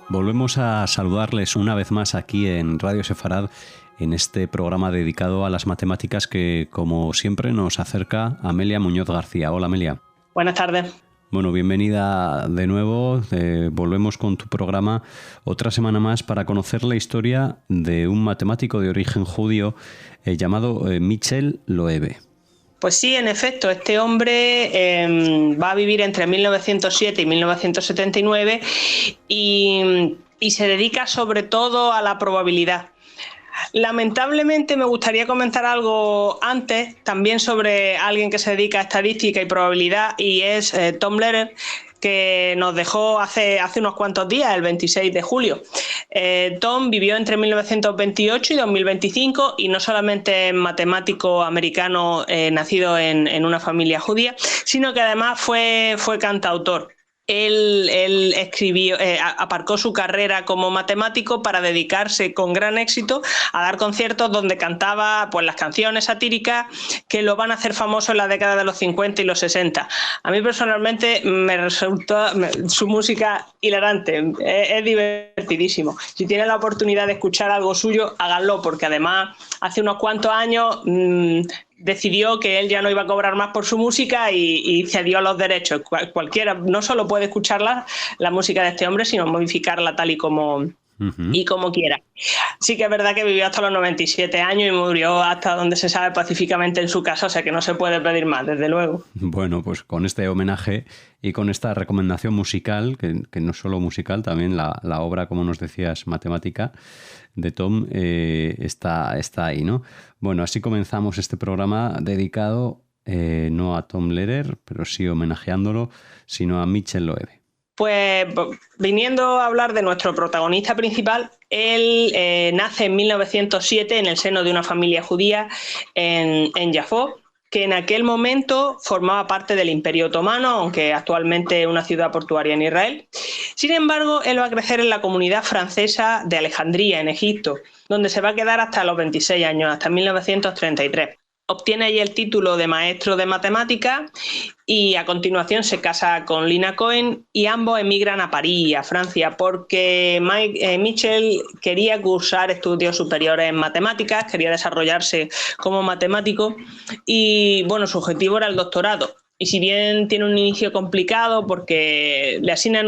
Volvemos a saludarles una vez más aquí en Radio Sefarad, en este programa dedicado a las matemáticas que, como siempre, nos acerca Amelia Muñoz García. Hola, Amelia. Buenas tardes. Bueno, bienvenida de nuevo. Volvemos con tu programa otra semana más para conocer la historia de un matemático de origen judío llamado Michel Loewe. Pues sí, en efecto, este hombre va a vivir entre 1907 y 1979 y se dedica sobre todo a la probabilidad. Lamentablemente me gustaría comentar algo antes, también sobre alguien que se dedica a estadística y probabilidad, y es Tom Lehrer, que nos dejó hace unos cuantos días, el 26 de julio. Tom vivió entre 1928 y 2025 y no solamente es matemático americano nacido en una familia judía, sino que además fue cantautor. Él escribió, aparcó su carrera como matemático para dedicarse con gran éxito a dar conciertos donde cantaba pues, las canciones satíricas que lo van a hacer famoso en la década de los 50 y los 60. A mí personalmente me resulta su música hilarante, es divertidísimo. Si tienen la oportunidad de escuchar algo suyo, háganlo, porque además hace unos cuantos años decidió que él ya no iba a cobrar más por su música y cedió los derechos. Cualquiera no solo puede escuchar la música de este hombre, sino modificarla tal y como quiera. Sí que es verdad que vivió hasta los 97 años y murió hasta donde se sabe pacíficamente en su casa, o sea que no se puede pedir más, desde luego. Bueno, pues con este homenaje y con esta recomendación musical, que no solo musical, también la obra, como nos decías, matemática de Tom está ahí, ¿no? Bueno, así comenzamos este programa dedicado no a Tom Lehrer, pero sí homenajeándolo, sino a Michel Loewe. Pues viniendo a hablar de nuestro protagonista principal, él nace en 1907 en el seno de una familia judía en Jafo, que en aquel momento formaba parte del Imperio Otomano, aunque actualmente es una ciudad portuaria en Israel. Sin embargo, él va a crecer en la comunidad francesa de Alejandría, en Egipto, donde se va a quedar hasta los 26 años, hasta 1933. Obtiene allí el título de maestro de matemáticas y a continuación se casa con Lina Cohen y ambos emigran a París, a Francia, porque Michel quería cursar estudios superiores en matemáticas, quería desarrollarse como matemático y bueno, su objetivo era el doctorado. Y si bien tiene un inicio complicado porque le asignan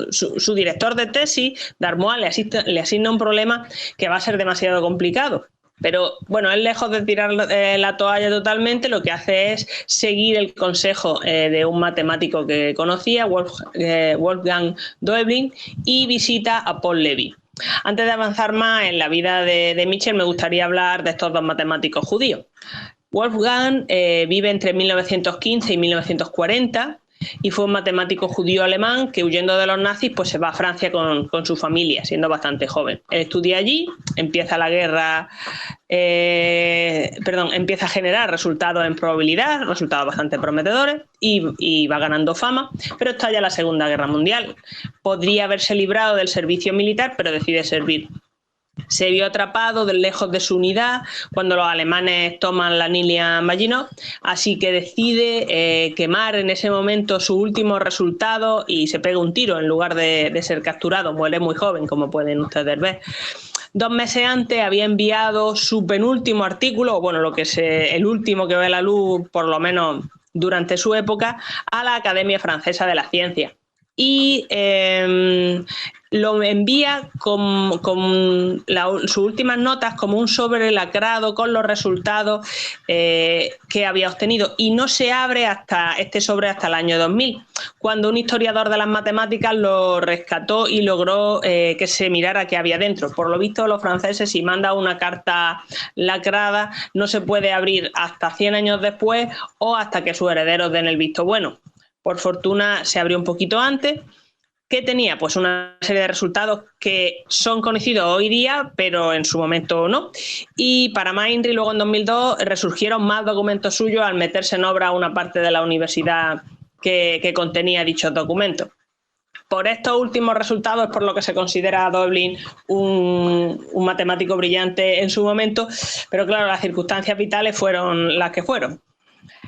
su director de tesis, Darmois, le asigna un problema que va a ser demasiado complicado. Pero bueno, él lejos de tirar la toalla totalmente, lo que hace es seguir el consejo de un matemático que conocía, Wolfgang Döblin, y visita a Paul Lévy. Antes de avanzar más en la vida de Michel, me gustaría hablar de estos dos matemáticos judíos. Wolfgang vive entre 1915 y 1940 y fue un matemático judío alemán que, huyendo de los nazis, pues se va a Francia con su familia, siendo bastante joven. Él estudia allí, empieza la guerra, empieza a generar resultados en probabilidad, resultados bastante prometedores, y va ganando fama, pero estalla la Segunda Guerra Mundial. Podría haberse librado del servicio militar, pero decide servir. Se vio atrapado lejos de su unidad cuando los alemanes toman la línea Maginot, así que decide quemar en ese momento sus últimos resultados y se pega un tiro en lugar de ser capturado. Muere muy joven, como pueden ustedes ver. 2 meses antes había enviado su penúltimo artículo, bueno, el último que ve la luz, por lo menos durante su época, a la Academia Francesa de la Ciencia. Y lo envía con sus últimas notas como un sobre lacrado con los resultados que había obtenido, y no se abre este sobre hasta el año 2000, cuando un historiador de las matemáticas lo rescató y logró que se mirara qué había dentro. Por lo visto, los franceses, si mandan una carta lacrada, no se puede abrir hasta 100 años después o hasta que sus herederos den el visto bueno. Por fortuna se abrió un poquito antes. ¿Qué tenía? Pues una serie de resultados que son conocidos hoy día, pero en su momento no. Y para más INRI, luego en 2002 resurgieron más documentos suyos al meterse en obra una parte de la universidad que contenía dichos documentos. Por estos últimos resultados es por lo que se considera a Döblin un matemático brillante en su momento, pero claro, las circunstancias vitales fueron las que fueron.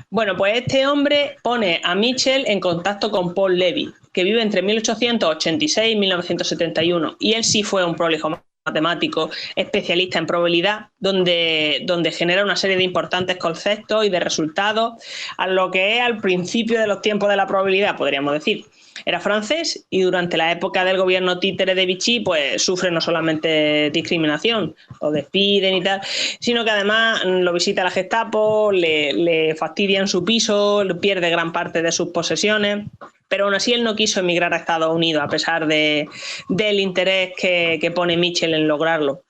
Bueno, pues este hombre pone a Mitchell en contacto con Paul Levy, que vive entre 1886 y 1971, y él sí fue un prolijo matemático especialista en probabilidad, donde genera una serie de importantes conceptos y de resultados a lo que es al principio de los tiempos de la probabilidad, podríamos decir. Era francés y durante la época del gobierno títere de Vichy pues sufre no solamente discriminación, lo despiden y tal, sino que además lo visita la Gestapo, le fastidian su piso, pierde gran parte de sus posesiones, pero aún así él no quiso emigrar a Estados Unidos a pesar del interés que pone Mitchell en lograrlo.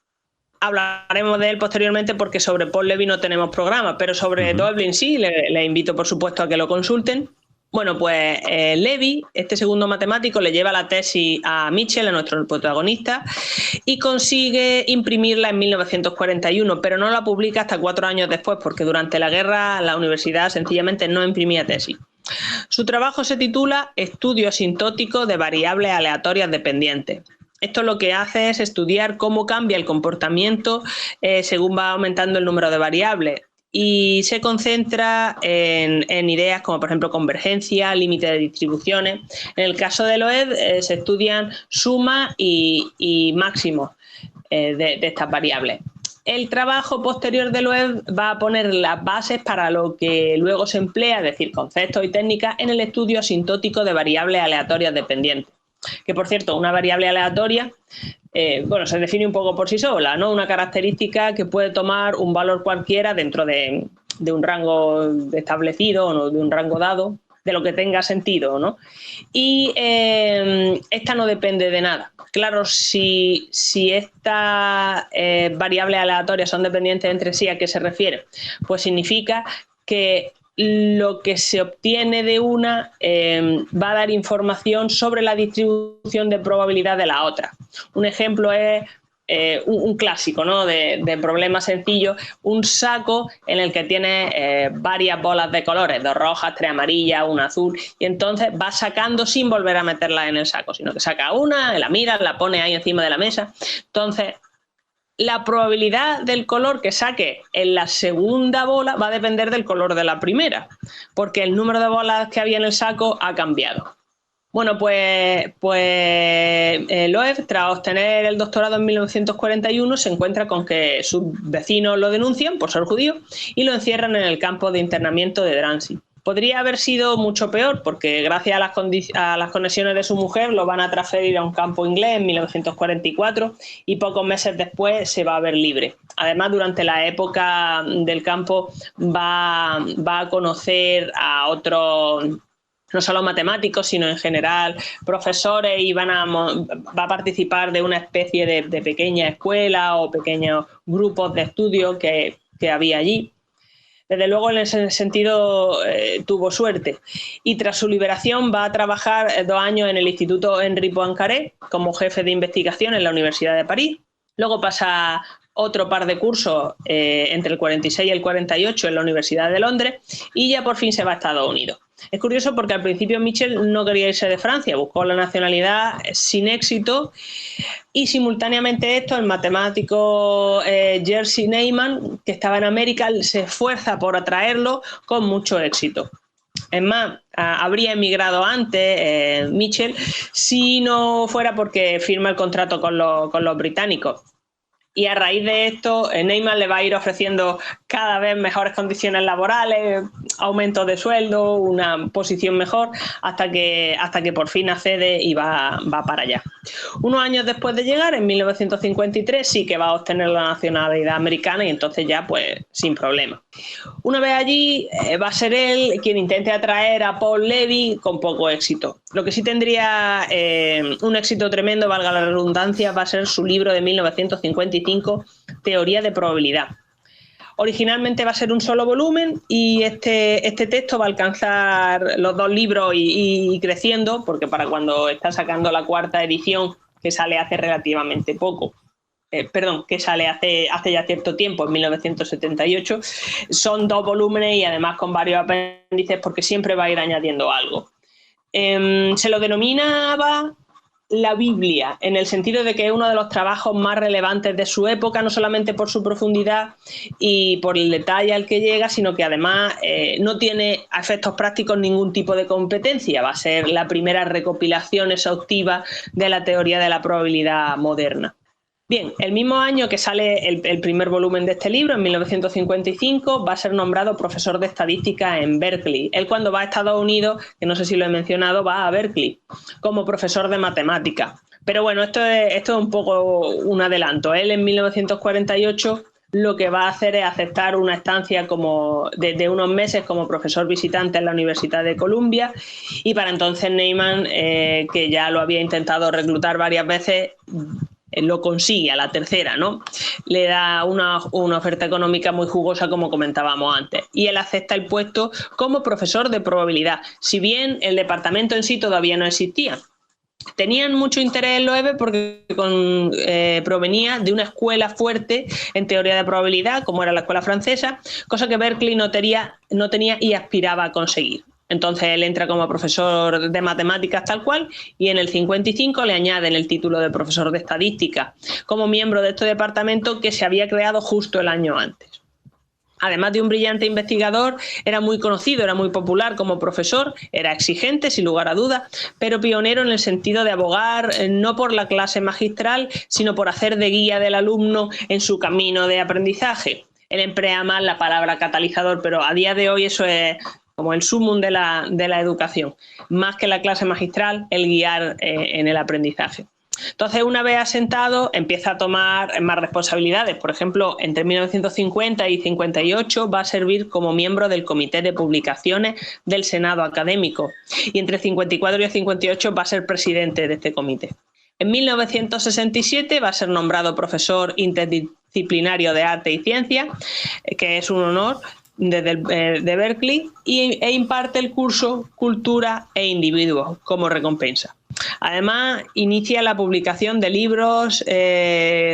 Hablaremos de él posteriormente porque sobre Paul Levy no tenemos programa, pero sobre Doblin sí, le invito por supuesto a que lo consulten. Bueno, pues Levy, este segundo matemático, le lleva la tesis a Mitchell, a nuestro protagonista, y consigue imprimirla en 1941, pero no la publica hasta 4 años después, porque durante la guerra la universidad sencillamente no imprimía tesis. Su trabajo se titula Estudio asintótico de variables aleatorias dependientes. Esto lo que hace es estudiar cómo cambia el comportamiento según va aumentando el número de variables. Y se concentra en ideas como, por ejemplo, convergencia, límite de distribuciones. En el caso de Loeb se estudian sumas y máximos de estas variables. El trabajo posterior de Loeb va a poner las bases para lo que luego se emplea, es decir, conceptos y técnicas, en el estudio asintótico de variables aleatorias dependientes. Que, por cierto, una variable aleatoria se define un poco por sí sola, ¿no? Una característica que puede tomar un valor cualquiera dentro de un rango establecido o de un rango dado, de lo que tenga sentido, ¿no? Y esta no depende de nada. Claro, si estas variables aleatorias son dependientes entre sí, ¿a qué se refiere? Pues significa que lo que se obtiene de una va a dar información sobre la distribución de probabilidad de la otra. Un ejemplo es un clásico, ¿no? de problema sencillo, un saco en el que tiene varias bolas de colores, 2 rojas, 3 amarillas, 1 azul, y entonces va sacando sin volver a meterla en el saco, sino que saca una, la mira, la pone ahí encima de la mesa. Entonces, la probabilidad del color que saque en la segunda bola va a depender del color de la primera, porque el número de bolas que había en el saco ha cambiado. Bueno, pues Loeb, tras obtener el doctorado en 1941, se encuentra con que sus vecinos lo denuncian por ser judío y lo encierran en el campo de internamiento de Drancy. Podría haber sido mucho peor, porque gracias a las conexiones de su mujer lo van a transferir a un campo inglés en 1944 y pocos meses después se va a ver libre. Además, durante la época del campo va a conocer a otros, no solo matemáticos, sino en general profesores, y va a participar de una especie de pequeña escuela o pequeños grupos de estudio que había allí. Desde luego, en ese sentido, tuvo suerte. Y tras su liberación va a trabajar 2 años en el Instituto Henri Poincaré como jefe de investigación en la Universidad de París. Luego pasa otro par de cursos entre el 46 y el 48 en la Universidad de Londres y ya por fin se va a Estados Unidos. Es curioso porque al principio Mitchell no quería irse de Francia, buscó la nacionalidad sin éxito, y simultáneamente esto el matemático Jerzy Neyman, que estaba en América, se esfuerza por atraerlo con mucho éxito. Es más, habría emigrado antes Mitchell si no fuera porque firma el contrato con los británicos. Y a raíz de esto, Neyman le va a ir ofreciendo cada vez mejores condiciones laborales, aumento de sueldo, una posición mejor, hasta que por fin accede y va para allá. Unos años después de llegar, en 1953, sí que va a obtener la nacionalidad americana, y entonces ya pues sin problema. Una vez allí, va a ser él quien intente atraer a Paul Levy con poco éxito. Lo que sí tendría un éxito tremendo, valga la redundancia, va a ser su libro de 1955, Teoría de probabilidad. Originalmente va a ser un solo volumen, y este texto va a alcanzar los 2 libros y creciendo, porque para cuando está sacando la 4ª edición, que sale hace relativamente poco, que sale hace ya cierto tiempo, en 1978, son 2 volúmenes y además con varios apéndices, porque siempre va a ir añadiendo algo. Se lo denominaba la Biblia, en el sentido de que es uno de los trabajos más relevantes de su época, no solamente por su profundidad y por el detalle al que llega, sino que además no tiene a efectos prácticos ningún tipo de competencia. Va a ser la primera recopilación exhaustiva de la teoría de la probabilidad moderna. Bien, el mismo año que sale el primer volumen de este libro, en 1955, va a ser nombrado profesor de estadística en Berkeley. Él, cuando va a Estados Unidos, que no sé si lo he mencionado, va a Berkeley como profesor de matemática. Pero bueno, esto es un poco un adelanto. Él, en 1948, lo que va a hacer es aceptar una estancia de unos meses como profesor visitante en la Universidad de Columbia, y para entonces Neyman, que ya lo había intentado reclutar varias veces, lo consigue a la tercera, ¿no? Le da una oferta económica muy jugosa, como comentábamos antes, y él acepta el puesto como profesor de probabilidad, si bien el departamento en sí todavía no existía. Tenían mucho interés en Loewe porque provenía de una escuela fuerte en teoría de probabilidad, como era la escuela francesa, cosa que Berkeley no tenía y aspiraba a conseguir. Entonces él entra como profesor de matemáticas tal cual, y en el 55 le añaden el título de profesor de estadística como miembro de este departamento, que se había creado justo el año antes. Además de un brillante investigador, era muy conocido, era muy popular como profesor, era exigente sin lugar a dudas, pero pionero en el sentido de abogar no por la clase magistral, sino por hacer de guía del alumno en su camino de aprendizaje. Él emplea más la palabra catalizador, pero a día de hoy eso es como el sumum de la educación. Más que la clase magistral, el guiar en el aprendizaje. Entonces, una vez asentado, empieza a tomar más responsabilidades. Por ejemplo, entre 1950 y 58 va a servir como miembro del Comité de Publicaciones del Senado Académico, y entre 54 y 58 va a ser presidente de este comité. En 1967 va a ser nombrado profesor interdisciplinario de arte y ciencia, que es un honor, de Berkeley, e imparte el curso Cultura e Individuos como recompensa. Además, inicia la publicación de libros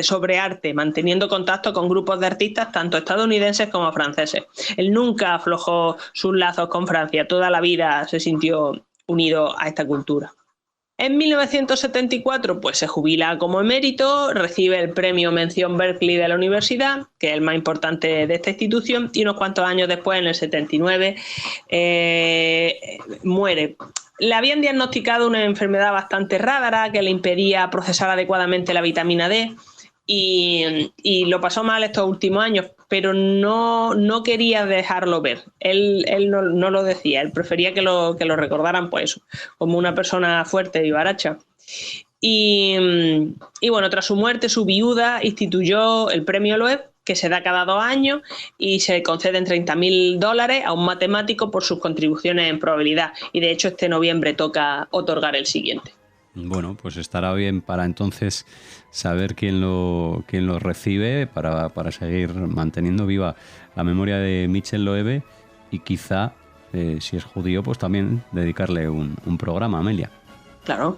sobre arte, manteniendo contacto con grupos de artistas tanto estadounidenses como franceses. Él nunca aflojó sus lazos con Francia, toda la vida se sintió unido a esta cultura. En 1974 pues se jubila como emérito, recibe el premio Mención Berkeley de la universidad, que es el más importante de esta institución, y unos cuantos años después, en el 79, muere. Le habían diagnosticado una enfermedad bastante rara que le impedía procesar adecuadamente la vitamina D, y lo pasó mal estos últimos años, pero no quería dejarlo ver. Él no lo decía, él prefería que lo recordaran, pues, como una persona fuerte y vivaracha. Y bueno, tras su muerte, su viuda instituyó el premio Loeb, que se da cada 2 años y se conceden $30.000 a un matemático por sus contribuciones en probabilidad. Y de hecho, este noviembre toca otorgar el siguiente. Bueno, pues estará bien para entonces saber quién lo recibe para seguir manteniendo viva la memoria de Michel Loewe, y quizá, si es judío, pues también dedicarle un programa, Amelia. Claro.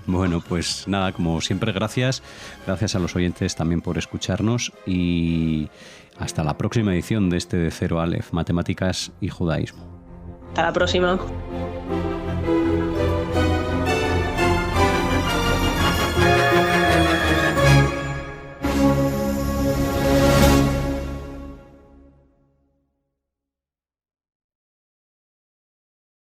Bueno, pues nada, como siempre, gracias a los oyentes también por escucharnos, y hasta la próxima edición de este de Cero Aleph, Matemáticas y Judaísmo. Hasta la próxima.